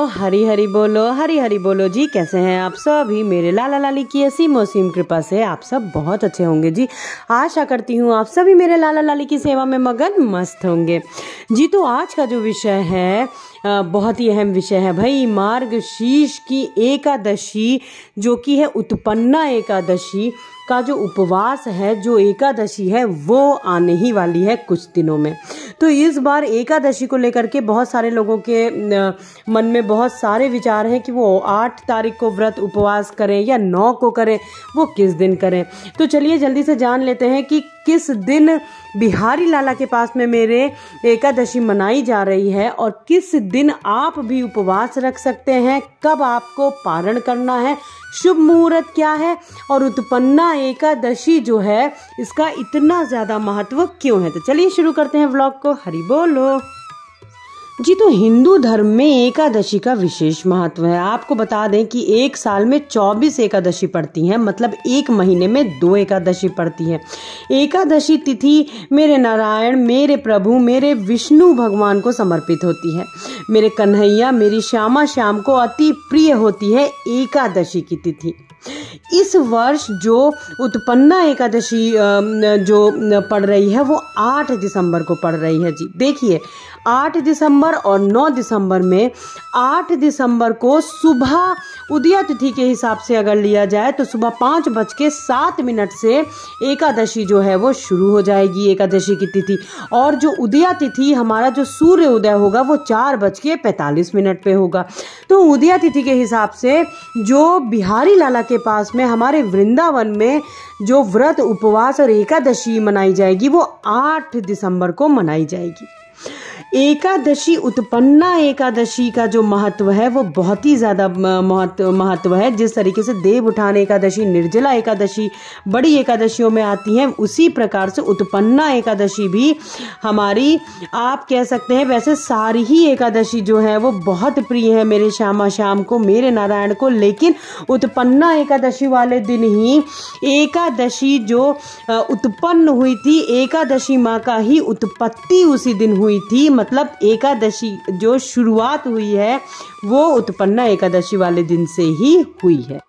हरी हरी बोलो, हरी हरी बोलो जी। कैसे हैं आप सभी? मेरे लाला लाली की असीम असीम कृपा से आप सब बहुत अच्छे होंगे जी। आशा करती हूँ आप सभी मेरे लाला लाली की सेवा में मगन मस्त होंगे जी। तो आज का जो विषय है बहुत ही अहम विषय है भाई, मार्गशीर्ष की एकादशी जो कि है उत्पन्ना एकादशी का जो उपवास है, जो एकादशी है वो आने ही वाली है कुछ दिनों में। तो इस बार एकादशी को लेकर के बहुत सारे लोगों के मन में बहुत सारे विचार हैं कि वो 8 तारीख को व्रत उपवास करें या 9 को करें, वो किस दिन करें। तो चलिए जल्दी से जान लेते हैं कि किस दिन बिहारी लाला के पास में मेरे एकादशी मनाई जा रही है और किस दिन आप भी उपवास रख सकते हैं, कब आपको पारण करना है, शुभ मुहूर्त क्या है और उत्पन्ना एकादशी जो है इसका इतना ज़्यादा महत्व क्यों है। तो चलिए शुरू करते हैं व्लॉग को। हरि बोलो जी। तो हिंदू धर्म में एकादशी का विशेष महत्व है। आपको बता दें कि एक साल में 24 एकादशी पड़ती हैं, मतलब एक महीने में 2 एकादशी पड़ती हैं। एकादशी तिथि मेरे नारायण, मेरे प्रभु, मेरे विष्णु भगवान को समर्पित होती है। मेरे कन्हैया, मेरी श्यामा श्याम को अति प्रिय होती है एकादशी की तिथि। इस वर्ष जो उत्पन्ना एकादशी जो पड़ रही है वो 8 दिसंबर को पड़ रही है जी। देखिए 8 दिसंबर और 9 दिसंबर में 8 दिसंबर को सुबह उदया तिथि के हिसाब से अगर लिया जाए तो सुबह 5:07 से एकादशी जो है वो शुरू हो जाएगी, एकादशी की तिथि। और जो उदया तिथि हमारा जो सूर्य उदय होगा वो 4:45 पे होगा। तो उदया तिथि के हिसाब से जो बिहारी लाला के पास में हमारे वृंदावन में जो व्रत उपवास और एकादशी मनाई जाएगी वो 8 दिसंबर को मनाई जाएगी। एकादशी उत्पन्ना एकादशी का जो महत्व है वो बहुत ही ज़्यादा महत्व है। जिस तरीके से देव उठान एकादशी, निर्जला एकादशी बड़ी एकादशियों में आती हैं, उसी प्रकार से उत्पन्ना एकादशी भी हमारी, आप कह सकते हैं वैसे सारी ही एकादशी जो है वो बहुत प्रिय है मेरे श्यामा श्याम को, मेरे नारायण को। लेकिन उत्पन्ना एकादशी वाले दिन ही एकादशी जो उत्पन्न हुई थी, एकादशी माँ का ही उत्पत्ति उसी दिन हुई थी। मतलब एकादशी जो शुरुआत हुई है वो उत्पन्ना एकादशी वाले दिन से ही हुई है।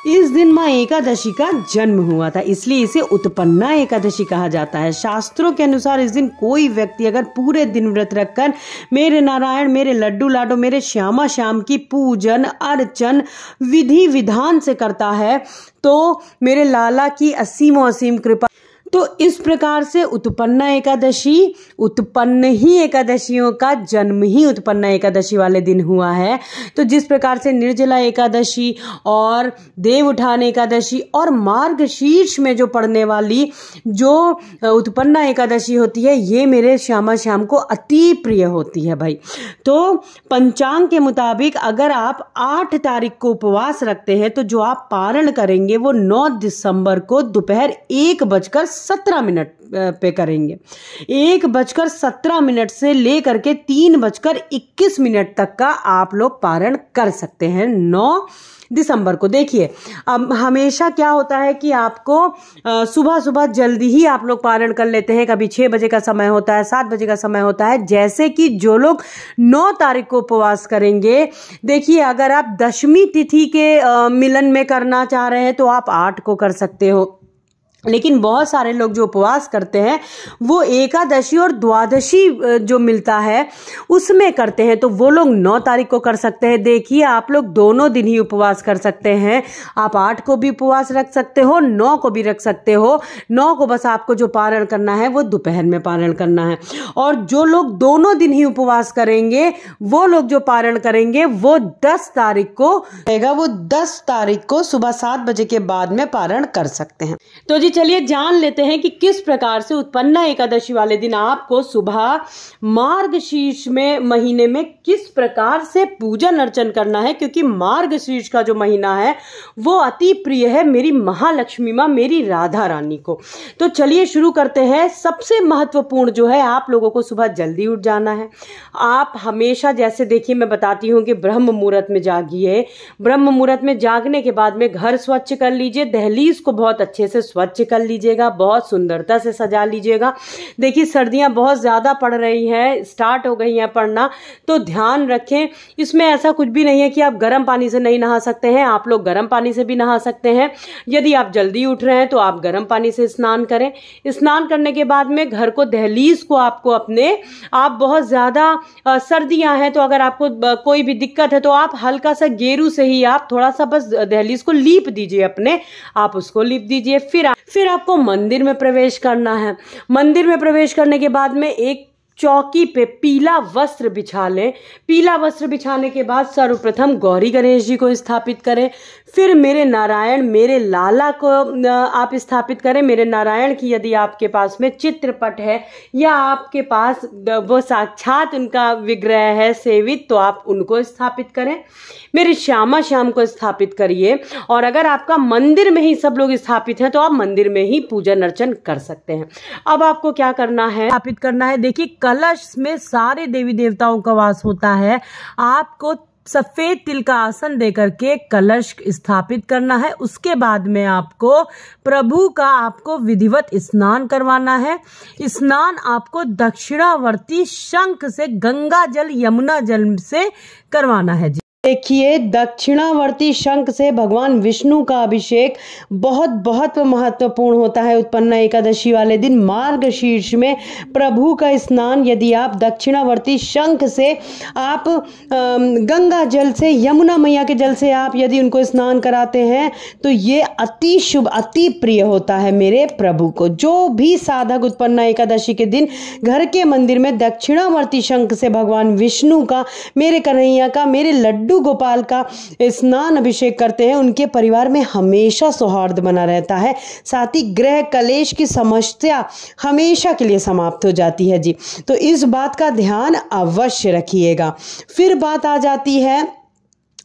इस दिन माँ एकादशी का जन्म हुआ था, इसलिए इसे उत्पन्ना एकादशी कहा जाता है। शास्त्रों के अनुसार इस दिन कोई व्यक्ति अगर पूरे दिन व्रत रखकर मेरे नारायण, मेरे लड्डू लाडो, मेरे श्यामा श्याम की पूजन अर्चन विधि विधान से करता है तो मेरे लाला की असीमों असीम कृपा। तो इस प्रकार से उत्पन्ना एकादशी, उत्पन्न ही एकादशियों का जन्म ही उत्पन्ना एकादशी वाले दिन हुआ है। तो जिस प्रकार से निर्जला एकादशी और देव उठान एकादशी और मार्गशीर्ष में जो पड़ने वाली जो उत्पन्ना एकादशी होती है, ये मेरे श्यामा श्याम को अति प्रिय होती है भाई। तो पंचांग के मुताबिक अगर आप 8 तारीख को उपवास रखते हैं तो जो आप पारण करेंगे वो 9 दिसंबर को दोपहर 1:17 पे करेंगे। 1:17 से लेकर के 3:21 तक का आप लोग पारण कर सकते हैं 9 दिसंबर को। देखिए अब हमेशा क्या होता है कि आपको सुबह सुबह जल्दी ही आप लोग पारण कर लेते हैं। कभी 6 बजे का समय होता है, 7 बजे का समय होता है। जैसे कि जो लोग 9 तारीख को उपवास करेंगे, देखिए अगर आप दशमी तिथि के मिलन में करना चाह रहे हैं तो आप 8 को कर सकते हो। लेकिन बहुत सारे लोग जो उपवास करते हैं वो एकादशी और द्वादशी जो मिलता है उसमें करते हैं, तो वो लोग 9 तारीख को कर सकते हैं। देखिए आप लोग दोनों दिन ही उपवास कर सकते हैं। आप 8 को भी उपवास रख सकते हो, 9 को भी रख सकते हो। 9 को बस आपको जो पारण करना है वो दोपहर में पारण करना है। और जो लोग दोनों दिन ही उपवास करेंगे वो लोग जो पारण करेंगे वो 10 तारीख को रहेगा, वो 10 तारीख को सुबह 7 बजे के बाद में पारण कर सकते हैं। तो जी चलिए जान लेते हैं कि किस प्रकार से उत्पन्ना एकादशी वाले दिन आपको सुबह मार्गशीर्ष में महीने में किस प्रकार से पूजन अर्चन करना है, क्योंकि मार्गशीर्ष का जो महीना है वो अति प्रिय है मेरी महालक्ष्मी माँ, मेरी राधा रानी को। तो चलिए शुरू करते हैं। सबसे महत्वपूर्ण जो है, आप लोगों को सुबह जल्दी उठ जाना है। आप हमेशा जैसे देखिए मैं बताती हूँ कि ब्रह्म मुहूर्त में जागिए। ब्रह्म मुहूर्त में जागने के बाद में घर स्वच्छ कर लीजिए, दहलीज को बहुत अच्छे से स्वच्छ स्वच्छ कर लीजिएगा, बहुत सुंदरता से सजा लीजिएगा। देखिए सर्दियां बहुत ज़्यादा पड़ रही हैं, स्टार्ट हो गई हैं पड़ना, तो ध्यान रखें। इसमें ऐसा कुछ भी नहीं है कि आप गर्म पानी से नहीं नहा सकते हैं, आप लोग गर्म पानी से भी नहा सकते हैं। यदि आप जल्दी उठ रहे हैं तो आप गर्म पानी से स्नान करें। स्नान करने के बाद में घर को, दहलीज को आपको अपने, आप बहुत ज़्यादा सर्दियां हैं तो अगर आपको कोई भी दिक्कत है तो आप हल्का सा गेरू से ही आप थोड़ा सा बस दहलीज को लीप दीजिए अपने, आप उसको लीप दीजिए। फिर आपको मंदिर में प्रवेश करना है। मंदिर में प्रवेश करने के बाद में एक चौकी पे पीला वस्त्र बिछा लें। पीला वस्त्र बिछाने के बाद सर्वप्रथम गौरी गणेश जी को स्थापित करें। फिर मेरे नारायण, मेरे लाला को आप स्थापित करें। मेरे नारायण की यदि आपके पास में चित्रपट है या आपके पास वो साक्षात उनका विग्रह है सेवित, तो आप उनको स्थापित करें। मेरे श्यामा श्याम को स्थापित करिए। और अगर आपका मंदिर में ही सब लोग स्थापित हैं तो आप मंदिर में ही पूजन अर्चन कर सकते हैं। अब आपको क्या करना है, स्थापित करना है। देखिए कलश में सारे देवी देवताओं का वास होता है। आपको सफेद तिल का आसन देकर के कलश स्थापित करना है। उसके बाद में आपको प्रभु का आपको विधिवत स्नान करवाना है। स्नान आपको दक्षिणावर्ती शंख से, गंगा जल यमुना जल से करवाना है जी। देखिए दक्षिणावर्ती शंख से भगवान विष्णु का अभिषेक बहुत बहुत महत्वपूर्ण होता है। उत्पन्ना एकादशी वाले दिन मार्गशीर्ष में प्रभु का स्नान यदि आप दक्षिणावर्ती शंख से, आप गंगा जल से, यमुना मैया के जल से आप यदि उनको स्नान कराते हैं तो ये अति शुभ, अति प्रिय होता है मेरे प्रभु को। जो भी साधक उत्पन्ना एकादशी के दिन घर के मंदिर में दक्षिणावर्ती शंख से भगवान विष्णु का, मेरे कन्हैया का, मेरे लड्डू गोपाल का स्नान अभिषेक करते हैं, उनके परिवार में हमेशा सौहार्द बना रहता है। साथ ही ग्रह कलेश की समस्या हमेशा के लिए समाप्त हो जाती है जी। तो इस बात का ध्यान अवश्य रखिएगा। फिर बात आ जाती है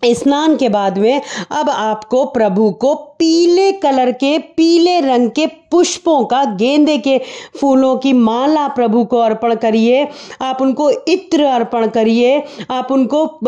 स्नान के बाद में, अब आपको प्रभु को पीले कलर के, पीले रंग के पुष्पों का, गेंदे के फूलों की माला प्रभु को अर्पण करिए। आप उनको इत्र अर्पण करिए। आप उनको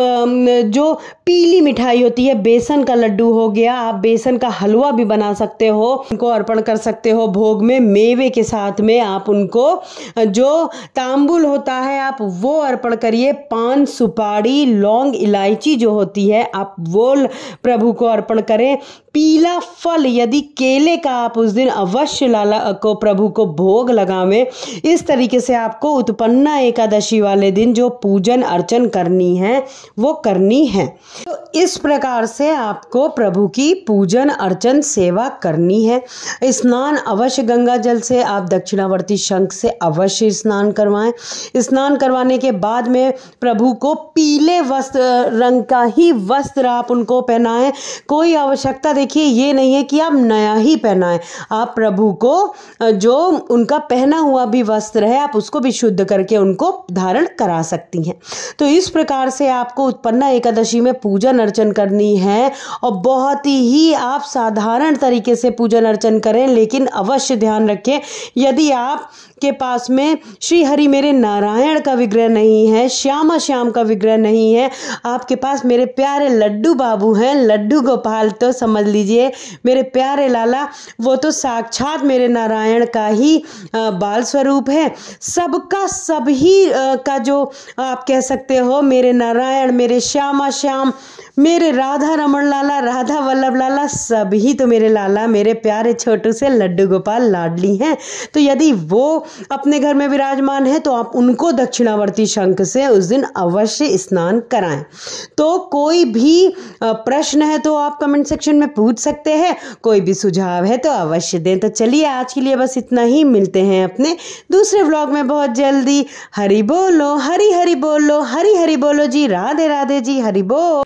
जो पीली मिठाई होती है, बेसन का लड्डू हो गया, आप बेसन का हलवा भी बना सकते हो, उनको अर्पण कर सकते हो भोग में। मेवे के साथ में आप उनको जो तांबुल होता है आप वो अर्पण करिए। पान, सुपारी, लौंग, इलायची जो होती है आप वो प्रभु को अर्पण करें। पीला फल यदि केले का आप उस दिन अवश्य लाला को, प्रभु को भोग लगावें। इस तरीके से आपको उत्पन्ना एकादशी वाले दिन जो पूजन अर्चन करनी है वो करनी है। तो इस प्रकार से आपको प्रभु की पूजन अर्चन सेवा करनी है। स्नान अवश्य गंगा जल से, आप दक्षिणावर्ती शंख से अवश्य स्नान करवाएं। स्नान करवाने के बाद में प्रभु को पीले वस्त्र, रंग का ही वस्त्र आप उनको पहनाएं। कोई आवश्यकता देखिए ये नहीं है कि आप नया ही पहनाएं। आप प्रभु को जो उनका पहना हुआ भी वस्त्र है आप उसको भी शुद्ध करके उनको धारण करा सकती हैं। तो इस प्रकार से आपको उत्पन्ना एकादशी में पूजन अर्चन करनी है। और बहुत ही आप साधारण तरीके से पूजन अर्चन करें, लेकिन अवश्य ध्यान रखें यदि आप के पास में श्री हरि मेरे नारायण का विग्रह नहीं है, श्यामा श्याम का विग्रह नहीं है, आपके पास मेरे प्यारे लड्डू बाबू हैं, लड्डू गोपाल, तो समझ लीजिए मेरे प्यारे लाला वो तो साक्षात मेरे नारायण का ही बाल स्वरूप है। सबका सभी का जो आप कह सकते हो, मेरे नारायण, मेरे श्यामा श्याम, मेरे राधा रमण लाला, राधा वल्लभ लाला, सभी तो मेरे लाला, मेरे प्यारे छोटू से लड्डू गोपाल लाडली हैं। तो यदि वो अपने घर में विराजमान है तो आप उनको दक्षिणावर्ती शंख से उस दिन अवश्य स्नान कराएं। तो कोई भी प्रश्न है तो आप कमेंट सेक्शन में पूछ सकते हैं, कोई भी सुझाव है तो अवश्य दें। तो चलिए आज के लिए बस इतना ही, मिलते हैं अपने दूसरे व्लॉग में बहुत जल्दी। हरि बोलो, हरि हरि बोलो, हरि हरि बोलो जी, राधे राधे जी, हरि बोल।